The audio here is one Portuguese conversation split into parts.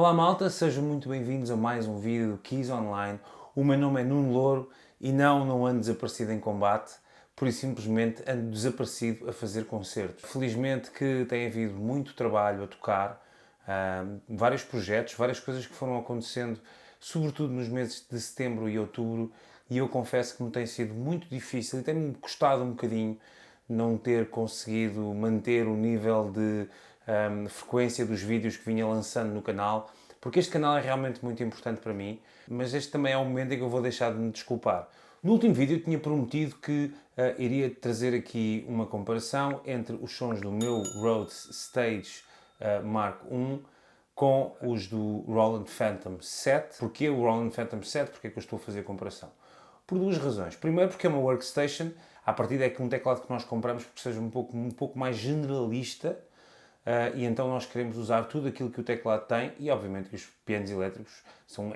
Olá malta, sejam muito bem-vindos a mais um vídeo do Keys Online. O meu nome é Nuno Louro e não ando desaparecido em combate, por isso simplesmente ando desaparecido a fazer concertos. Felizmente que tem havido muito trabalho a tocar, vários projetos, várias coisas que foram acontecendo, sobretudo nos meses de setembro e outubro, e eu confesso que me tem sido muito difícil e tem-me custado um bocadinho não ter conseguido manter o nível de frequência dos vídeos que vinha lançando no canal, porque este canal é realmente muito importante para mim, mas este também é o momento em que eu vou deixar de me desculpar. No último vídeo eu tinha prometido que iria trazer aqui uma comparação entre os sons do meu Rhodes Stage Mark I com os do Roland Phantom 7. Porquê o Roland Phantom 7? Porquê é que eu estou a fazer a comparação? Por duas razões. Primeiro, porque é uma workstation, à partida é que um teclado que nós compramos porque seja um pouco mais generalista, e então nós queremos usar tudo aquilo que o teclado tem, e obviamente que os pianos elétricos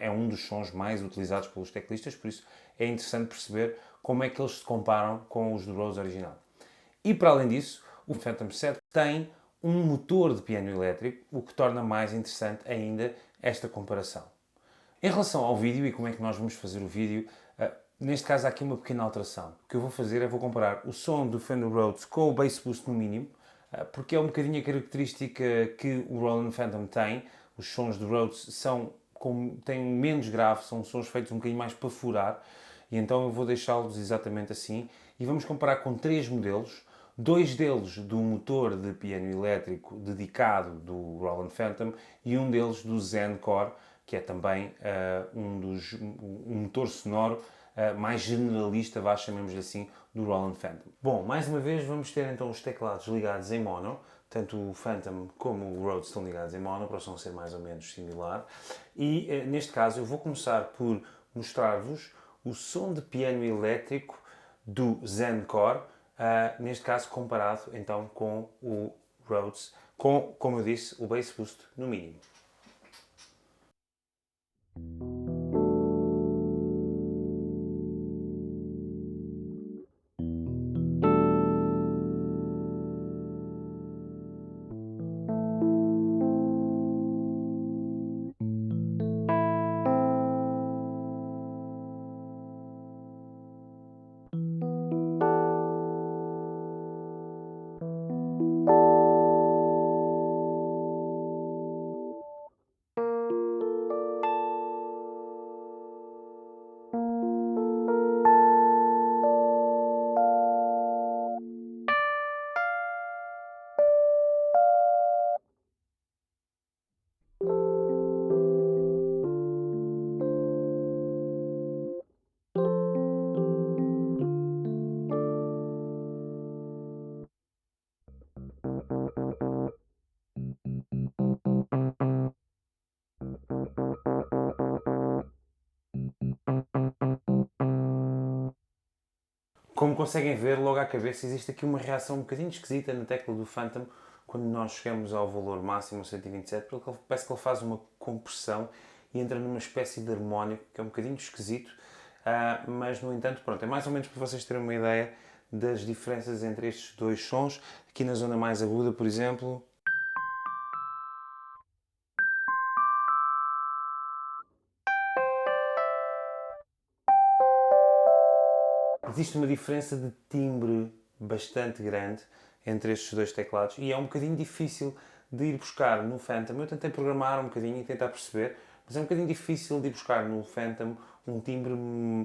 é um dos sons mais utilizados pelos teclistas, por isso é interessante perceber como é que eles se comparam com os do Rhodes original. E para além disso, o Phantom 7 tem um motor de piano elétrico, o que torna mais interessante ainda esta comparação. Em relação ao vídeo e como é que nós vamos fazer o vídeo, neste caso há aqui uma pequena alteração. O que eu vou fazer é vou comparar o som do Fender Rhodes com o Bass Boost no mínimo, porque é um bocadinho a característica que o Roland Phantom tem. Os sons do Rhodes têm menos grave, são sons feitos um bocadinho mais para furar, e então eu vou deixá-los exatamente assim. E vamos comparar com três modelos, dois deles do motor de piano elétrico dedicado do Roland Phantom e um deles do Zencore, que é também um motor sonoro mais generalista, chamemos-lhe assim, do Roland Phantom. Bom, mais uma vez vamos ter então os teclados ligados em mono, tanto o Phantom como o Rhodes estão ligados em mono, para o som ser mais ou menos similar. E neste caso eu vou começar por mostrar-vos o som de piano elétrico do Zencore, neste caso comparado então com o Rhodes, com, como eu disse, o Bass Boost no mínimo. Como conseguem ver, logo à cabeça existe aqui uma reação um bocadinho esquisita na tecla do Phantom quando nós chegamos ao valor máximo, 127, porque parece que ele faz uma compressão e entra numa espécie de harmónico que é um bocadinho esquisito, mas no entanto, pronto, é mais ou menos para vocês terem uma ideia das diferenças entre estes dois sons. Aqui na zona mais aguda, por exemplo, existe uma diferença de timbre bastante grande entre estes dois teclados e é um bocadinho difícil de ir buscar no Phantom. Eu tentei programar um bocadinho e tentar perceber, mas é um bocadinho difícil de ir buscar no Phantom um timbre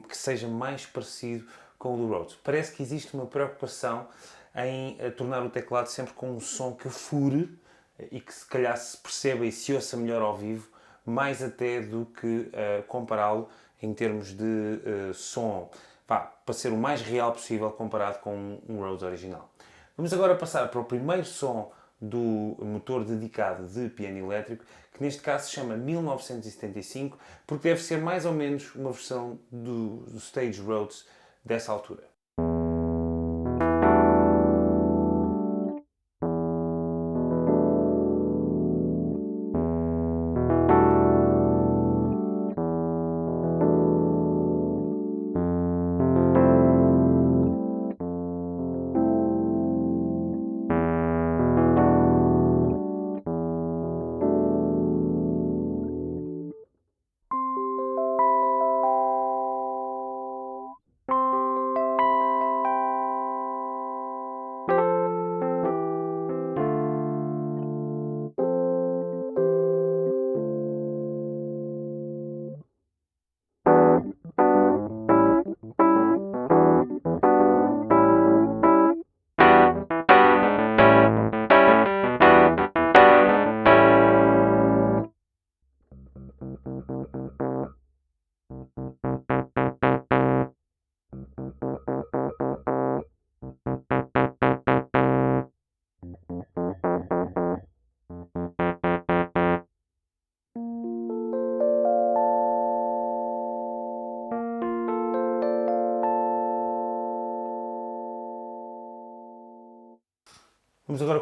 que seja mais parecido com o do Rhodes. Parece que existe uma preocupação em tornar o teclado sempre com um som que fure e que se calhar se perceba e se ouça melhor ao vivo, mais até do que compará-lo em termos de som, para ser o mais real possível comparado com um Rhodes original. Vamos agora passar para o primeiro som do motor dedicado de piano elétrico, que neste caso se chama 1975, porque deve ser mais ou menos uma versão do Stage Rhodes dessa altura.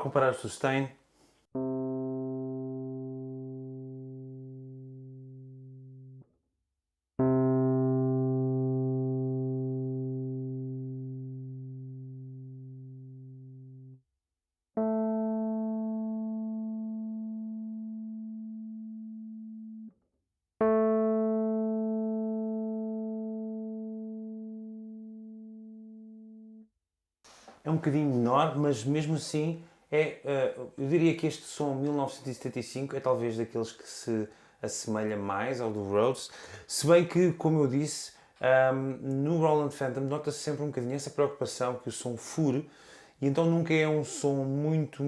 comparar o sustain, é um bocadinho menor, mas mesmo assim eu diria que este som 1975 é talvez daqueles que se assemelha mais ao do Rhodes, se bem que, como eu disse, no Roland Phantom nota-se sempre um bocadinho essa preocupação que o som fure, e então nunca é um som muito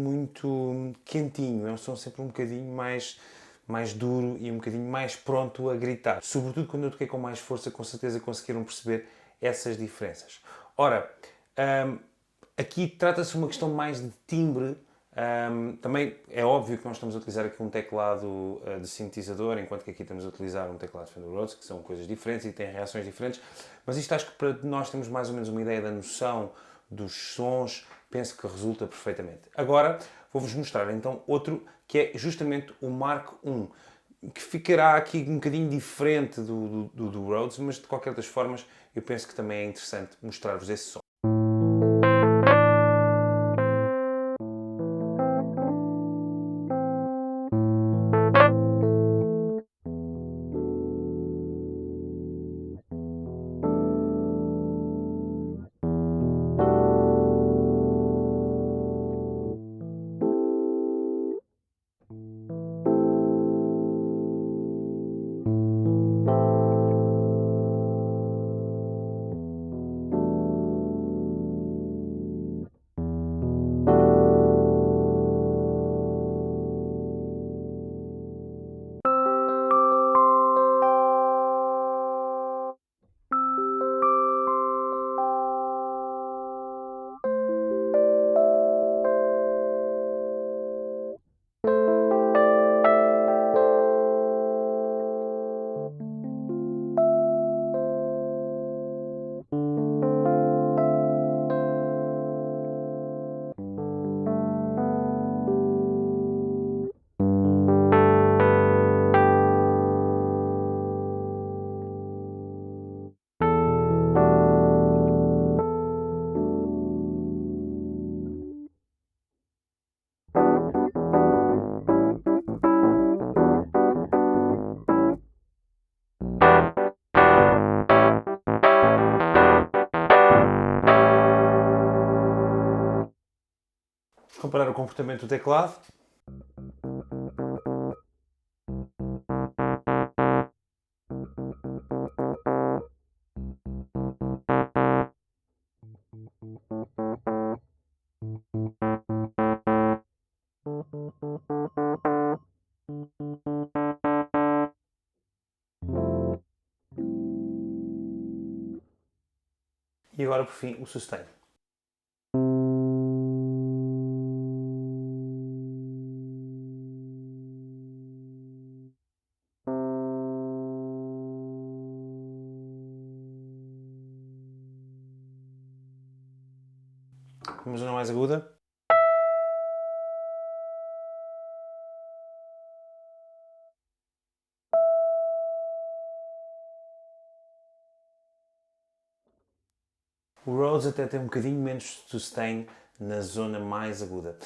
quentinho, é um som sempre um bocadinho mais duro e um bocadinho mais pronto a gritar. Sobretudo quando eu toquei com mais força, com certeza conseguiram perceber essas diferenças. Ora, aqui trata-se de uma questão mais de timbre. Também é óbvio que nós estamos a utilizar aqui um teclado de sintetizador, enquanto que aqui estamos a utilizar um teclado Fender Rhodes, que são coisas diferentes e têm reações diferentes, mas isto acho que para nós temos mais ou menos uma ideia da noção dos sons, penso que resulta perfeitamente. Agora vou-vos mostrar então outro que é justamente o Mark I, que ficará aqui um bocadinho diferente do Rhodes, mas de qualquer das formas eu penso que também é interessante mostrar-vos esse som. Comparar o comportamento do teclado. E agora, por fim, o sustain. Uma zona mais aguda. O Rhodes até tem um bocadinho menos sustain na zona mais aguda.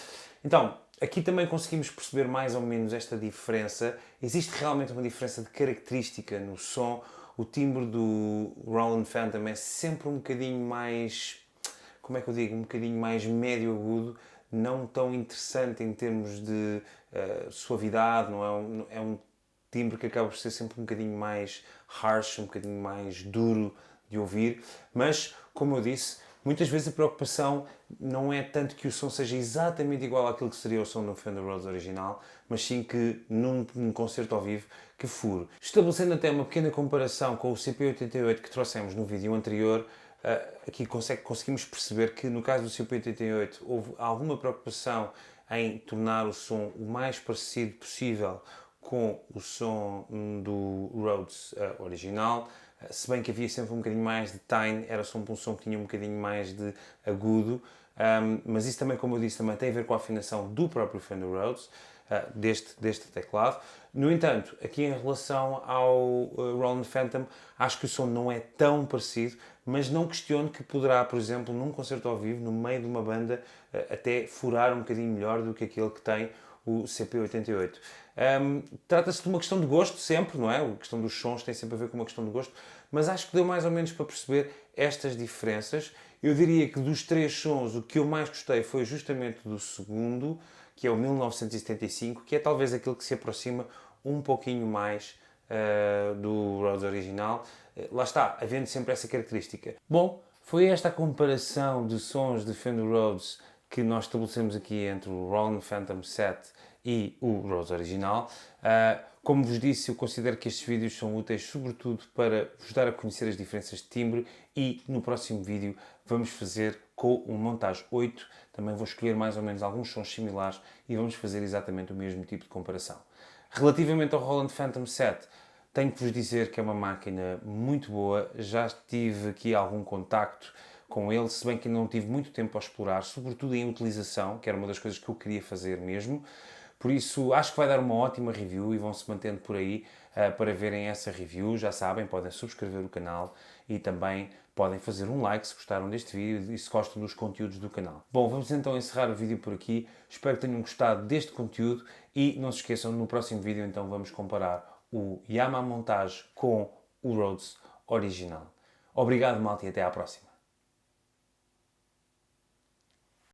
Então, aqui também conseguimos perceber mais ou menos esta diferença. Existe realmente uma diferença de característica no som. O timbre do Roland Phantom é sempre um bocadinho mais, como é que eu digo, um bocadinho mais médio agudo, não tão interessante em termos de suavidade, não é um timbre que acaba por ser sempre um bocadinho mais harsh, um bocadinho mais duro de ouvir, mas, como eu disse, muitas vezes a preocupação não é tanto que o som seja exatamente igual àquilo que seria o som do Fender Rhodes original, mas sim que num concerto ao vivo que fure. Estabelecendo até uma pequena comparação com o CP88 que trouxemos no vídeo anterior, aqui conseguimos perceber que no caso do CP88 houve alguma preocupação em tornar o som o mais parecido possível com o som do Rhodes original, se bem que havia sempre um bocadinho mais de tine, era sempre um som que tinha um bocadinho mais de agudo, mas isso também, como eu disse, também tem a ver com a afinação do próprio Fender Rhodes, deste teclado. No entanto, aqui em relação ao Roland Phantom, acho que o som não é tão parecido, mas não questiono que poderá, por exemplo, num concerto ao vivo, no meio de uma banda, até furar um bocadinho melhor do que aquele que tem o CP88. Trata-se de uma questão de gosto sempre, não é? A questão dos sons tem sempre a ver com uma questão de gosto, mas acho que deu mais ou menos para perceber estas diferenças. Eu diria que dos três sons, o que eu mais gostei foi justamente do segundo, que é o 1975, que é talvez aquele que se aproxima um pouquinho mais do Rhodes original. Lá está, havendo sempre essa característica. Bom, foi esta a comparação de sons de Fender Rhodes que nós estabelecemos aqui entre o Roland Phantom 7 e o Rhodes original. Como vos disse, eu considero que estes vídeos são úteis sobretudo para vos dar a conhecer as diferenças de timbre e no próximo vídeo vamos fazer com o Montage 8. Também vou escolher mais ou menos alguns sons similares e vamos fazer exatamente o mesmo tipo de comparação. Relativamente ao Roland Phantom 7, tenho que vos dizer que é uma máquina muito boa. Já tive aqui algum contacto com ele, se bem que ainda não tive muito tempo a explorar, sobretudo em utilização, que era uma das coisas que eu queria fazer mesmo. Por isso, acho que vai dar uma ótima review e vão se mantendo por aí para verem essa review. Já sabem, podem subscrever o canal e também podem fazer um like se gostaram deste vídeo e se gostam dos conteúdos do canal. Bom, vamos então encerrar o vídeo por aqui. Espero que tenham gostado deste conteúdo e não se esqueçam, no próximo vídeo então vamos comparar o Yamaha Montage com o Rhodes original. Obrigado, malta, e até à próxima.